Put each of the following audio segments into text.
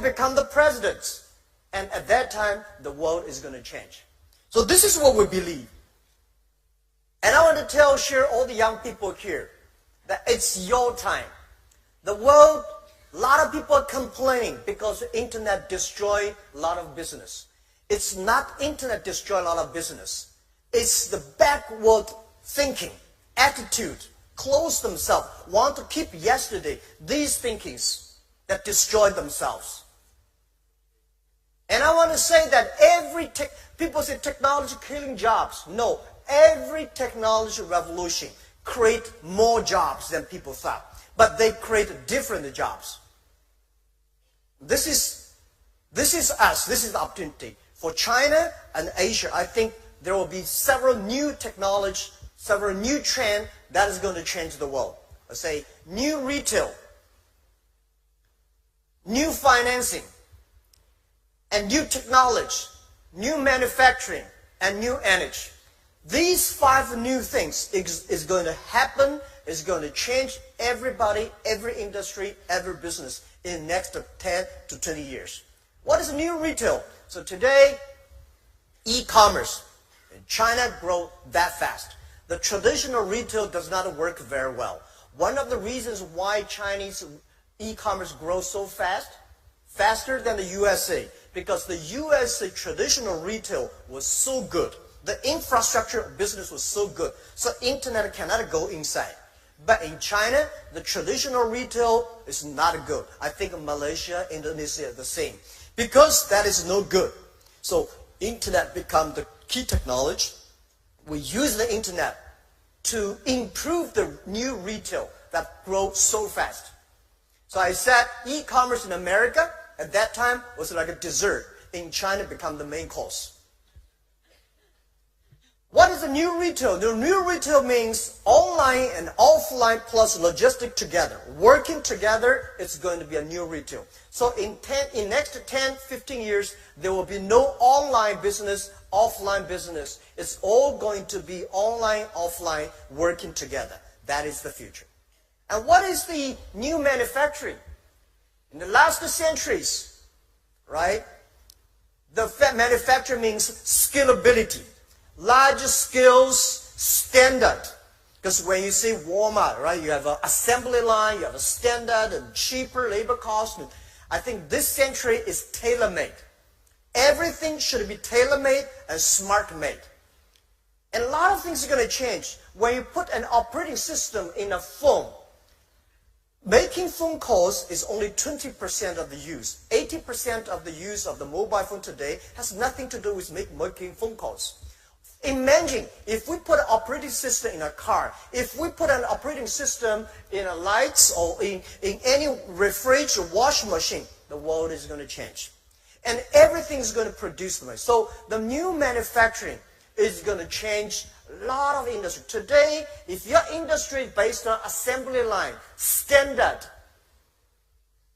become the presidents. And at that time, the world is going to change. So this is what we believe. And I want to share all the young people here that it's your time. The world, a lot of people are complaining because the internet destroyed a lot of business. It's not internet destroy a lot of business. It's the backward thinking, attitude, close themselves, want to keep yesterday, these thinkings that destroy themselves. And I want to say that people say technology killing jobs. No, every technology revolution create more jobs than people thought. But they create different jobs. This is us. This is the opportunity. For China and Asia, I think there will be several new technology, several new trends that is going to change the world. Let's say new retail, new financing, and new technology, new manufacturing, and new energy. These 5 new things is going to happen, is going to change everybody, every industry, every business in the next 10 to 20 years. What is new retail? So today, e-commerce in China grow that fast. The traditional retail does not work very well. One of the reasons why Chinese e-commerce grows so fast, faster than the USA, because the USA traditional retail was so good. The infrastructure of business was so good, so internet cannot go inside. But in China, the traditional retail is not good. I think Malaysia, Indonesia, the same. Because that is no good. So internet become the key technology. We use the internet to improve the new retail that grows so fast. So I said e-commerce in America at that time was like a dessert. In China, become the main course. What is the new retail? The new retail means online and offline plus logistic together. Working together, it's going to be a new retail. So in next 10, 15 years, there will be no online business, offline business. It's all going to be online, offline, working together. That is the future. And what is the new manufacturing? In the last centuries, right? The manufacturing means scalability. Large scales, standard. Because when you see Walmart, right, you have an assembly line, you have a standard and cheaper labor cost. And I think this century is tailor-made. Everything should be tailor-made and smart-made. And a lot of things are going to change. When you put an operating system in a phone, making phone calls is only 20% of the use. 80% of the use of the mobile phone today has nothing to do with making phone calls. Imagine if we put an operating system in a car, if we put an operating system in a lights or in any refrigerator or washing machine, the world is going to change. And everything is going to produce them. So the new manufacturing is going to change a lot of industry. Today, if your industry is based on assembly line, standard,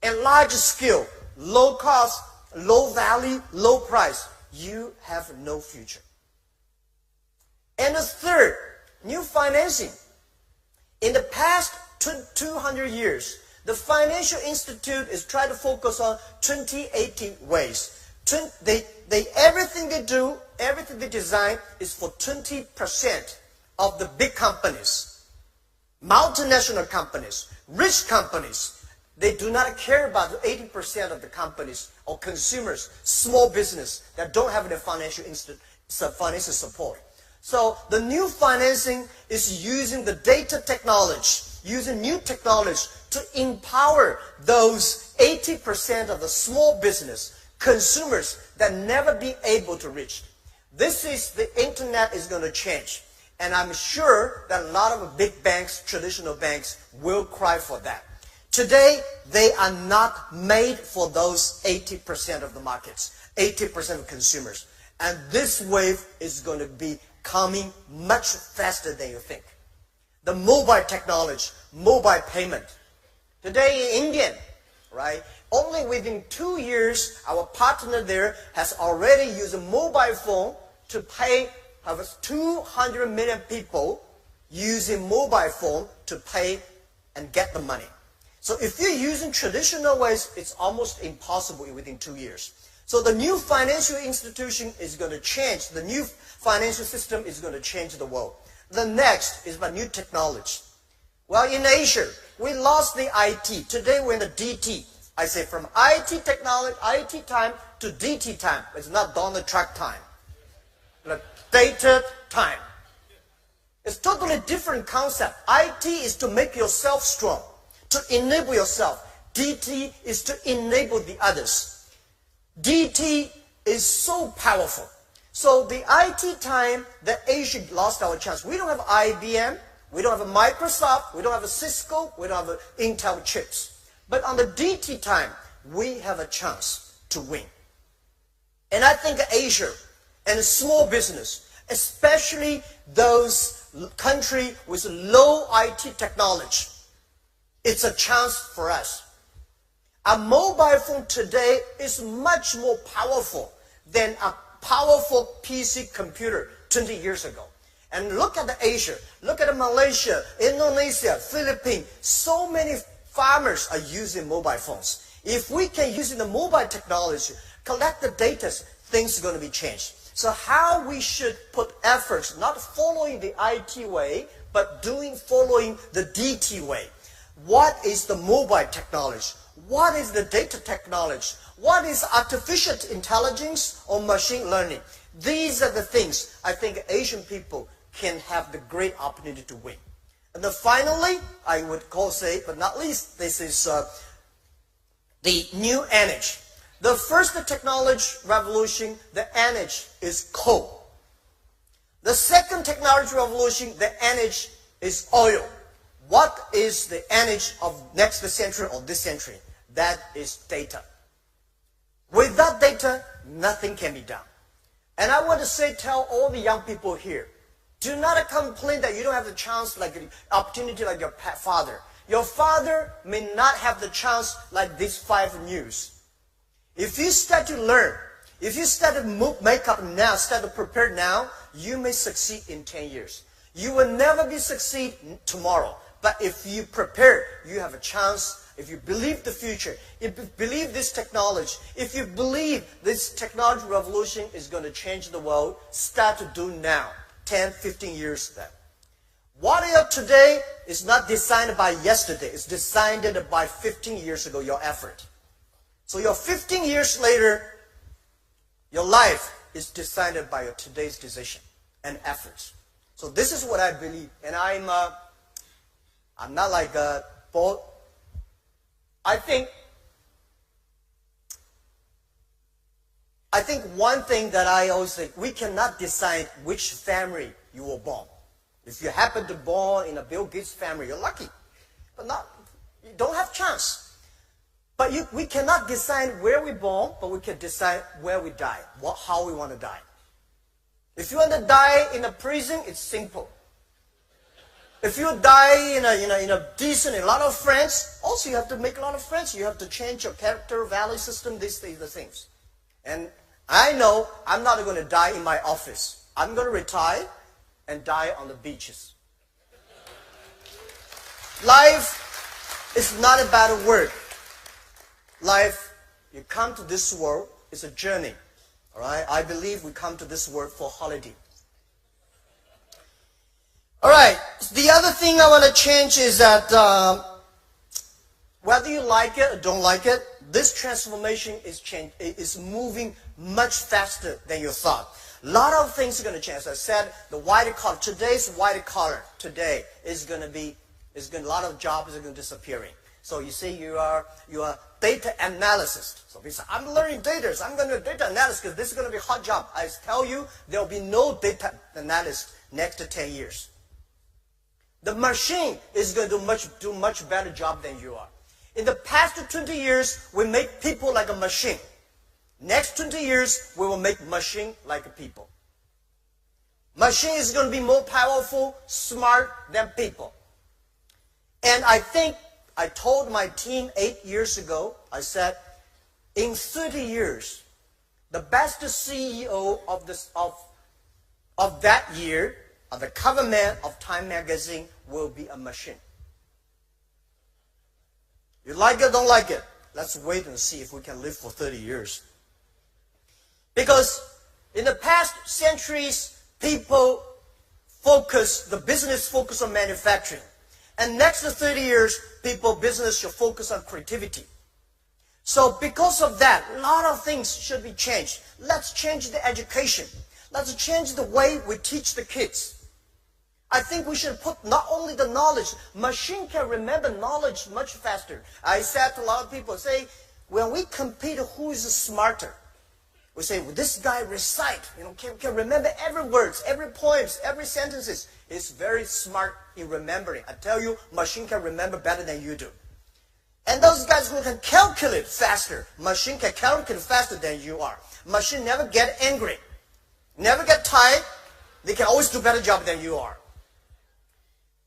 and large scale, low cost, low value, low price, you have no future. And the third, new financing. In the past 200 years, the financial institute is trying to focus on 20-80 ways. Everything they do, everything they design is for 20% of the big companies, multinational companies, rich companies. They do not care about the 80% of the companies or consumers, small business that don't have the financial support. So the new financing is using the data technology, using new technology to empower those 80% of the small business, consumers that never be able to reach. This is the internet is going to change. And I'm sure that a lot of big banks, traditional banks, will cry for that. Today, they are not made for those 80% of the markets, 80% of consumers. And this wave is going to be coming much faster than you think. The mobile technology, mobile payment. Today in India, right, only within 2 years, our partner there has already used a mobile phone to pay 200 million people using mobile phone to pay and get the money. So if you're using traditional ways, it's almost impossible within 2 years. So the new financial institution is going to change. The new financial system is going to change the world. The next is about new technology. Well, in Asia, we lost the IT. Today we're in the DT. I say from IT technology, IT time to DT time. It's not Donald Trump time. But data time. It's totally different concept. IT is to make yourself strong, to enable yourself. DT is to enable the others. DT is so powerful. So the IT time that Asia lost our chance. We don't have IBM, we don't have a Microsoft, we don't have a Cisco, we don't have a Intel chips. But on the DT time, we have a chance to win. And I think Asia and small business, especially those countries with low IT technology, it's a chance for us. A mobile phone today is much more powerful than a powerful PC computer 20 years ago. And look at Asia, look at Malaysia, Indonesia, Philippines. So many farmers are using mobile phones. If we can use the mobile technology, collect the data, things are going to be changed. So how we should put efforts, not following the IT way, but following the DT way. What is the mobile technology? What is the data technology? What is artificial intelligence or machine learning? These are the things I think Asian people can have the great opportunity to win. And then finally, I would say, but not least, this is the new energy. The first technology revolution, the energy is coal. The second technology revolution, the energy is oil. What is the energy of next century or this century? That is data. Without data, nothing can be done. And I want to tell all the young people here, do not complain that you don't have the chance, like the opportunity like your father. Your father may not have the chance like these 5 news. If you start to learn, if you start to make up now, start to prepare now, you may succeed in 10 years. You will never succeed tomorrow. But if you prepare, you have a chance. If you believe the future, if you believe this technology, if you believe this technology revolution is going to change the world, start to do now, 10, 15 years then. What you are today is not designed by yesterday. It's designed by 15 years ago, your effort. So your 15 years later, your life is decided by your today's decision and efforts. So this is what I believe. And I'm not like a bold. I think one thing that I always say, we cannot decide which family you were born. If you happen to born in a Bill Gates family, you're lucky. But you don't have chance. But we cannot decide where we're born, but we can decide where we die, how we want to die. If you want to die in a prison, it's simple. If you die in a decent, a lot of friends, also you have to make a lot of friends. You have to change your character, value system, these things. And I know I'm not going to die in my office. I'm going to retire and die on the beaches. Life is not about work. Life, you come to this world, it's a journey. All right? I believe we come to this world for holiday. All right. The other thing I want to change is that whether you like it or don't like it, this transformation is moving much faster than you thought. A lot of things are going to change. As I said, the white collar, today's white collar today is going to be, a lot of jobs are going to disappearing. So you see, you are data analyst. So people say, I'm learning data. So I'm going to do data analysis because this is going to be a hot job. I tell you, there will be no data analyst next to 10 years. The machine is going to do much better job than you are. In the past 20 years, we make people like a machine. Next 20 years, we will make machine like people. Machine is going to be more powerful, smart than people. And I think I told my team 8 years ago, I said, in 30 years, the best CEO of that year, of the cover man of Time magazine, will be a machine. You like it, don't like it. Let's wait and see if we can live for 30 years. Because in the past centuries, the business focus on manufacturing. And next 30 years, business should focus on creativity. So because of that, a lot of things should be changed. Let's change the education. Let's change the way we teach the kids. I think we should put not only the knowledge, machine can remember knowledge much faster. I said to a lot of people, say, when we compete who is smarter, we say, well, this guy recite, can remember every words, every poems, every sentences. He's very smart in remembering. I tell you, machine can remember better than you do. And those guys who can calculate faster, machine can calculate faster than you are. Machine never get angry, never get tired. They can always do a better job than you are.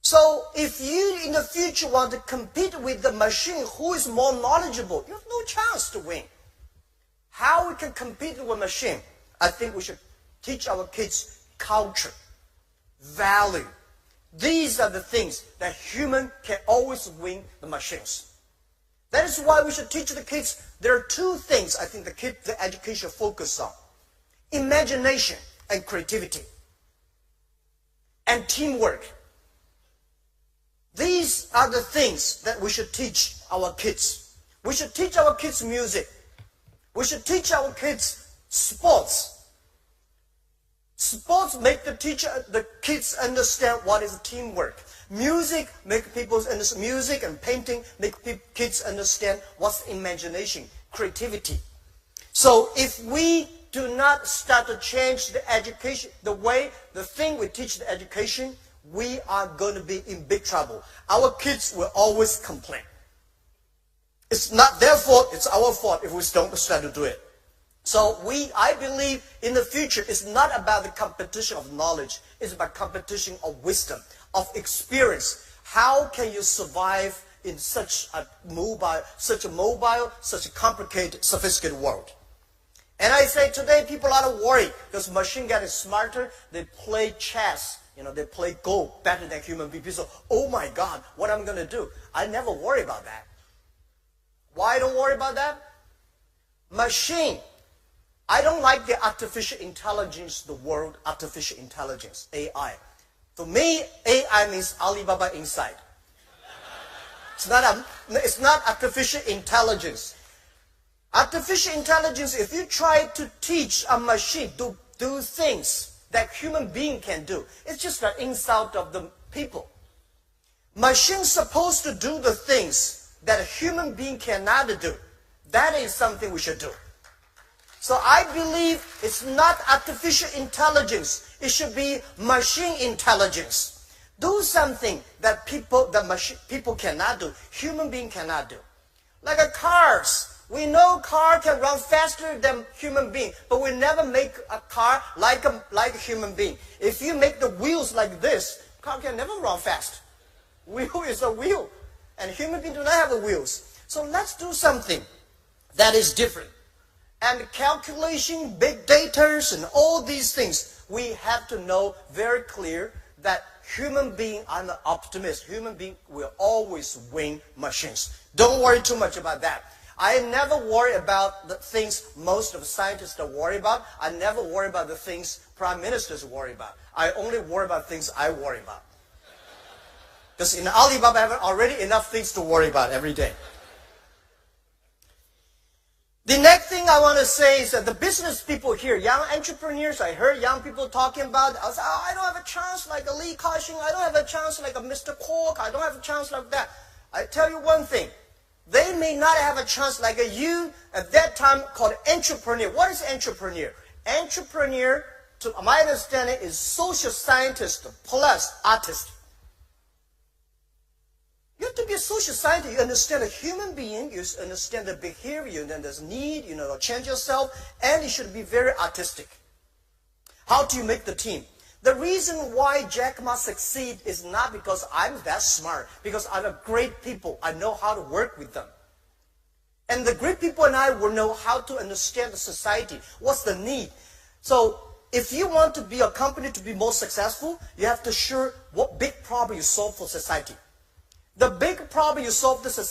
So if you in the future want to compete with the machine who is more knowledgeable, you have no chance to win. How we can compete with machine? I think we should teach our kids culture, value. These are the things that human can always win the machines. That is why we should teach the kids. There are two things I think the education focus on: imagination and creativity, and teamwork. These are the things that we should teach our kids. We should teach our kids music. We should teach our kids sports. Sports make the kids understand what is teamwork. Music make people understand. Music and painting make kids understand what's imagination, creativity. So if we do not start to change the education, the thing we teach the education, we are going to be in big trouble. Our kids will always complain. It's not their fault, it's our fault if we don't start to do it. So I believe in the future, it's not about the competition of knowledge. It's about competition of wisdom, of experience. How can you survive in such a mobile, such a complicated, sophisticated world? And I say today people are not worried because machine getting smarter. They play chess. They play Go better than human beings. So, oh my God, what am I going to do? I never worry about that. Why I don't worry about that? Machine. I don't like the artificial intelligence, the word artificial intelligence, AI. For me, AI means Alibaba inside. It's not artificial intelligence. Artificial intelligence, if you try to teach a machine to do things that human being can do, it's just an insult of the people. Machine's supposed to do the things that a human being cannot do. That is something we should do. So I believe it's not artificial intelligence. It should be machine intelligence. Do something that people cannot do, human being cannot do. Like cars. We know car can run faster than human being, but we never make a car like a human being. If you make the wheels like this, car can never run fast. Wheel is a wheel, and human beings do not have the wheels. So let's do something that is different. And calculation, big data, and all these things, we have to know very clear that human being, I'm an optimist, human being will always win machines. Don't worry too much about that. I never worry about the things most of the scientists are worried about. I never worry about the things prime ministers worry about. I only worry about things I worry about. Because in Alibaba, I have already enough things to worry about every day. The next thing I want to say is that the business people here, young entrepreneurs, I heard young people talking about, I was like, I don't have a chance like a Li Ka-shing, I don't have a chance like a Mr. Kwok, I don't have a chance like that. I tell you one thing, they may not have a chance like you at that time called entrepreneur. What is entrepreneur? Entrepreneur, to my understanding, is social scientist plus artist. You have to be a social scientist. You understand a human being. You understand the behavior. And then there's need, change yourself. And you should be very artistic. How do you make the team? The reason why Jack Ma succeed is not because I'm that smart. Because I have great people. I know how to work with them. And the great people and I will know how to understand the society. What's the need? So if you want to be a company to be more successful, you have to sure what big problem you solve for society. The big problem you solve for society